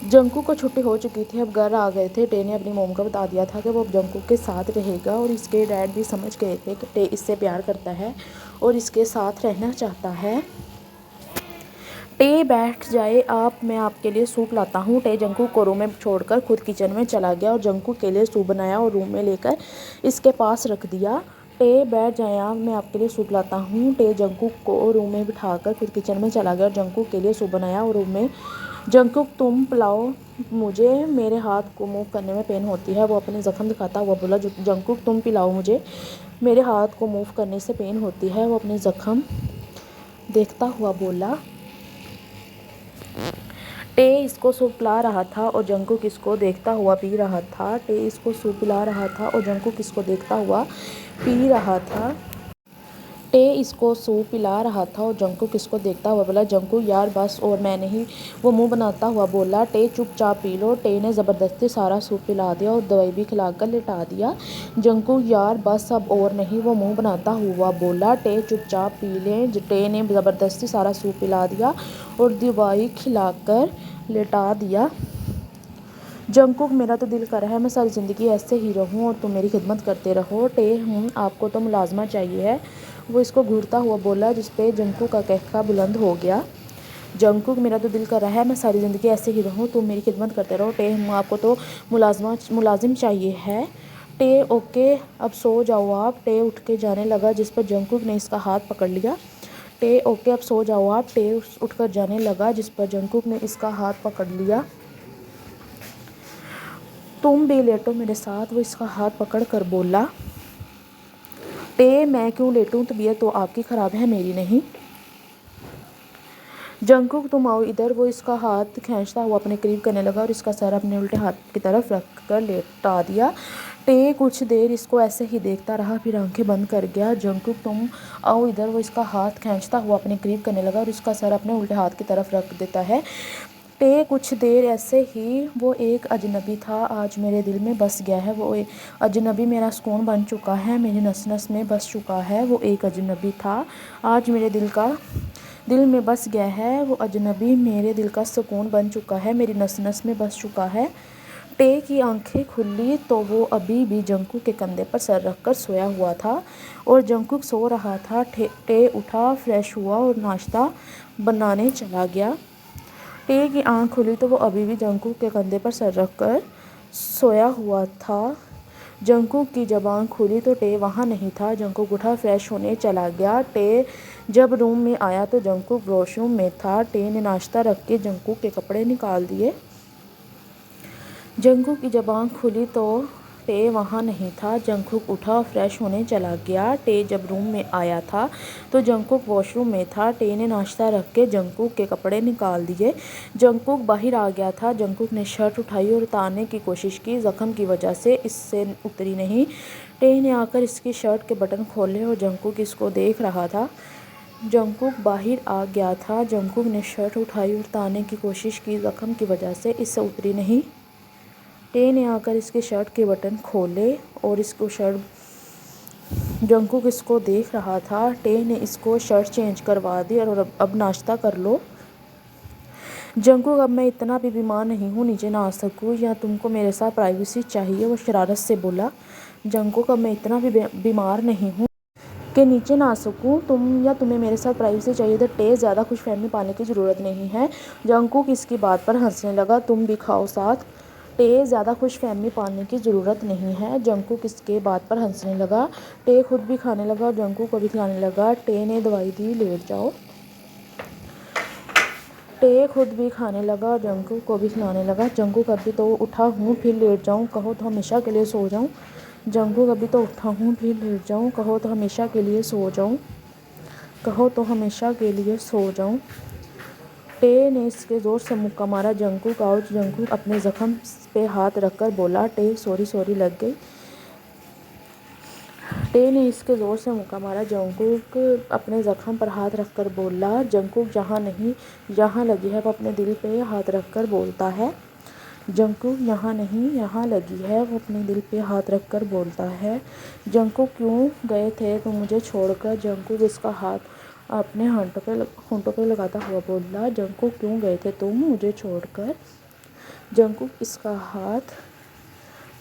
जंकू को छुट्टी हो चुकी थी, अब घर आ गए थे। टे ने अपनी मोम को बता दिया था कि वो अब जंकू के साथ रहेगा और इसके डैड भी समझ गए थे कि टे इससे प्यार करता है और इसके साथ रहना चाहता है। टे बैठ जाए आप, मैं आपके लिए सूप लाता हूँ। टे जंकू को रूम में छोड़कर खुद किचन में चला गया और जंकू के लिए सूप बनाया और रूम में लेकर इसके पास रख दिया। टे बैठ जाए आप, मैं आपके लिए सूप लाता हूँ। टे जंकू को रूम में बिठाकर खुद किचन में चला गया और जंकू के लिए सूप बनाया और रूम में। जंकू तुम पिलाओ मुझे, मेरे हाथ को मूव करने में पेन होती है, वो अपने ज़ख्म दिखाता हुआ बोला। जंकू तुम पिलाओ मुझे, मेरे हाथ को मूव करने से पेन होती है, वो अपने ज़ख्म देखता हुआ बोला। टे इसको सूप पिला रहा था और जंकू किसको देखता हुआ पी रहा था। टे इसको सूप पिला रहा था और जंकू किसको देखता हुआ पी रहा था। टे इसको सूप पिला रहा था और जंकू किसको देखता हुआ बोला। जंकू यार बस और मैं नहीं, वो मुंह बनाता हुआ बोला। टे चुपचाप पी लो। टे ने ज़बरदस्ती सारा सूप पिला दिया और दवाई भी खिलाकर लिटा दिया। जंकू यार बस अब और नहीं, वो मुंह बनाता हुआ बोला। टे चुपचाप पी लें। टे ने ज़बरदस्ती सारा सूप पिला दिया और दवाई खिलाकर लिटा दिया। जंकुक मेरा तो दिल कर रहा है मैं सारी ज़िंदगी ऐसे ही रहूं और तुम मेरी खिदमत करते रहो। टे आपको तो मुलाजमा चाहिए है, वो इसको घूरता हुआ बोला, जिस पे जंकुक का कहका बुलंद हो गया। जंकुक मेरा तो दिल कर रहा है मैं सारी ज़िंदगी ऐसे ही रहूं, तुम मेरी खिदमत करते रहो। टे आपको तो मुलाजिम चाहिए है। टे ओके अब सो जाओ आप। टे उठ के जाने लगा, जिस पर जंकुक ने इसका हाथ पकड़ लिया। टे ओके अब सो जाओ आप। टे उठकर जाने लगा, जिस पर जंकुक ने इसका हाथ पकड़ लिया। तुम भी लेटो मेरे साथ, वो इसका हाथ पकड़ कर बोला। टे मैं क्यों लेटूं, तबीयत तो आपकी ख़राब है मेरी नहीं। जंकुक तुम आओ इधर, वो इसका हाथ खींचता हुआ अपने करीब करने लगा और इसका सर अपने उल्टे हाथ की तरफ रख कर लेटा दिया। टे कुछ देर इसको ऐसे ही देखता रहा, फिर आंखें बंद कर गया। जंकुक तुम आओ इधर, वो इसका हाथ खींचता हुआ अपने करीब करने लगा और इसका सर अपने उल्टे हाथ की तरफ रख देता है। टे कुछ देर ऐसे ही, वो एक अजनबी था आज मेरे दिल में बस गया है। वो अजनबी मेरा सुकून बन चुका है, मेरी नस नस में बस चुका है। वो एक अजनबी था आज मेरे दिल में बस गया है। वो अजनबी मेरे दिल का सुकून बन चुका है, मेरी नस नस में बस चुका है। टे की आंखें खुली तो वो अभी भी जंकुक के कंधे पर सर रखकर सोया हुआ था और जंकुक सो रहा था। टे उठा, फ्रेश हुआ और नाश्ता बनाने चला गया। टे की आंख खुली तो वो अभी भी जंकुक के कंधे पर सर रखकर सोया हुआ था। जंकुक की जब आंख खुली तो टे वहाँ नहीं था। जंकुक उठा, फ्रेश होने चला गया। टे जब रूम में आया तो जंकुक वॉशरूम में था। टे ने नाश्ता रख के जंकुक के कपड़े निकाल दिए। जंकुक की जब आंख खुली तो टे वहाँ नहीं था। जंकुक उठा, फ्रेश होने चला गया। टे जब रूम में आया था तो जंकुक वॉशरूम में था। टे ने नाश्ता रख के जंकुक के कपड़े निकाल दिए। जंकुक बाहर आ गया था। जंकुक ने शर्ट उठाई और उतारने की कोशिश की, ज़ख्म की वजह से इससे उतरी नहीं। टे ने आकर इसकी शर्ट के बटन खोले और जंकुक इसको देख रहा था। जंकुक बाहर आ गया था। जंकुक ने शर्ट उठाई और उतारने की कोशिश की, ज़ख्म की वजह से इससे उतरी नहीं। टे ने आकर इसके शर्ट के बटन खोले और इसको जंकुक इसको देख रहा था। टे ने इसको शर्ट चेंज करवा दी और अब नाश्ता कर लो। जंकुक अब मैं इतना भी बीमार नहीं हूँ नीचे ना आ सकूँ, या तुमको मेरे साथ प्राइवेसी चाहिए, वो शरारत से बोला। जंकुक अब मैं इतना भी बीमार नहीं हूँ कि नीचे ना आ सकूँ, तुम्हें मेरे साथ प्राइवेसी चाहिए। तो टे ज़्यादा खुशफहमी पाने की ज़रूरत नहीं है। जंकुक इसकी बात पर हंसने लगा। तुम भी खाओ साथ। टे ज़्यादा खुशफहमी पाने की ज़रूरत नहीं है। जंकुक इसके बात पर हंसने लगा। टे खुद भी खाने लगा और जंकुक को भी खिलाने लगा। टे ने दवाई दी, लेट जाओ। टे खुद भी खाने लगा और जंकुक को भी खिलाने लगा। जंकुक अभी तो उठा हूँ फिर लेट जाऊँ, कहो तो हमेशा के लिए सो जाऊँ। जंकुक अभी तो उठा हूँ फिर लेट जाऊँ, कहो तो हमेशा के लिए सो जाऊँ, कहो तो हमेशा के लिए सो जाऊँ। टे ने इसके ज़ोर से मुक्का मारा। जंकुक आओ। जंकुक अपने ज़ख्म पे हाथ रखकर बोला। टे सॉरी लग गई। टे ने इसके ज़ोर से मुक्का मारा। जंकुक अपने ज़ख्म पर हाथ रखकर बोला। जंकुक जहाँ नहीं यहाँ लगी है, वो अपने दिल पे हाथ रखकर बोलता है। जंकुक यहाँ नहीं यहाँ लगी है, वो अपने दिल पे हाथ रखकर बोलता है। जंकुक क्यों गए थे तुम मुझे छोड़कर। जंकुक इसका हाथ अपने होंठों पे लगाता हुआ बोला। जंकुक क्यों गए थे तुम मुझे छोड़कर। جنگکوک اس کا ہاتھ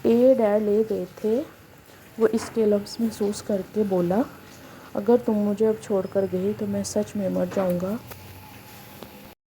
ٹے ڈیڈ لے گئے تھے۔ وہ اس کے لمس محسوس کر کے بولا، اگر تم مجھے اب چھوڑ کر گئی تو میں سچ میں مر جاؤں گا۔